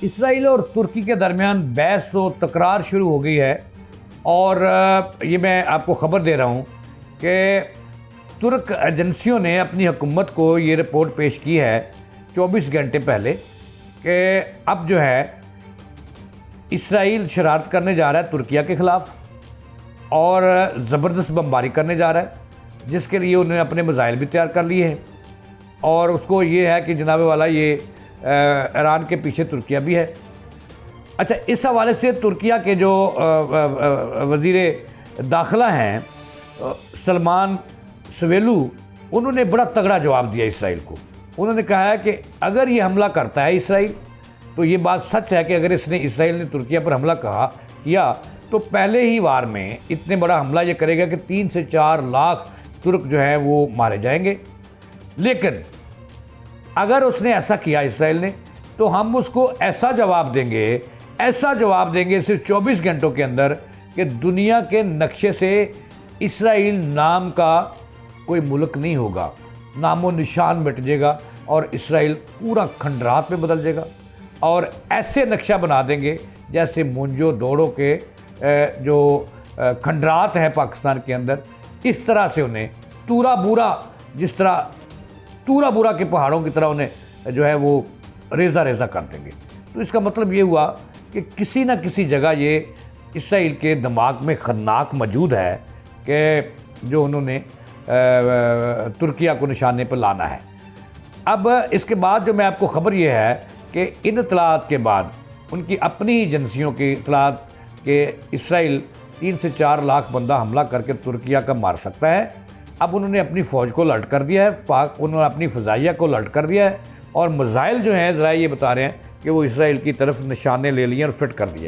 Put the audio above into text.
Israel और तुर्की के दरमियान बहस व तकरार शुरू हो गई है और ये मैं आपको ख़बर दे रहा हूँ कि तुर्क एजेंसियों ने अपनी हुकूमत को ये रिपोर्ट पेश की है 24 घंटे पहले कि अब जो है इसराइल शरारत करने जा रहा है तुर्किया के ख़िलाफ़ और ज़बरदस्त बमबारी करने जा रहा है, जिसके लिए उन्होंने अपने मिसाइल भी तैयार कर लिए हैं। और उसको ये है कि जनाब वाला ये ईरान के पीछे तुर्किया भी है। अच्छा, इस हवाले से तुर्किया के जो वज़ीर दाखिला हैं सलमान सवेलू, उन्होंने बड़ा तगड़ा जवाब दिया इसराइल को। उन्होंने कहा है कि अगर ये हमला करता है इसराइल, तो ये बात सच है कि अगर इसराइल ने तुर्किया पर हमला किया तो पहले ही वार में इतने बड़ा हमला ये करेगा कि 3 से 4 लाख तुर्क जो हैं वो मारे जाएंगे। लेकिन अगर उसने ऐसा किया इसराइल ने, तो हम उसको ऐसा जवाब देंगे सिर्फ 24 घंटों के अंदर कि दुनिया के नक्शे से इसराइल नाम का कोई मुल्क नहीं होगा, नामो निशान मिट जाएगा और इसराइल पूरा खंडरात में बदल जाएगा। और ऐसे नक्शा बना देंगे जैसे मोंजो दौड़ो के जो खंडरात हैं पाकिस्तान के अंदर, इस तरह से उन्हें तूरा बूरा, जिस तरह तूरा बूरा के पहाड़ों की तरह उन्हें जो है वो रेज़ा रेज़ा कर देंगे। तो इसका मतलब ये हुआ कि किसी न किसी जगह ये इसराइल के दिमाग में खन्नाक मौजूद है कि जो उन्होंने तुर्किया को निशाने पर लाना है। अब इसके बाद जो मैं आपको ख़बर ये है कि इन इत्तलात के बाद उनकी अपनी एजेंसियों की इत्तलात कि इसराइल 3 से 4 लाख बंदा हमला करके तुर्किया का मार सकता है, अब उन्होंने अपनी फ़ौज को अलर्ट कर दिया है, उन्होंने अपनी फ़ज़ाइया को अलर्ट कर दिया है और मिसाइल जो हैं ज़रा ये बता रहे हैं कि वो इसराइल की तरफ निशाने ले लिए और फिट कर दिए।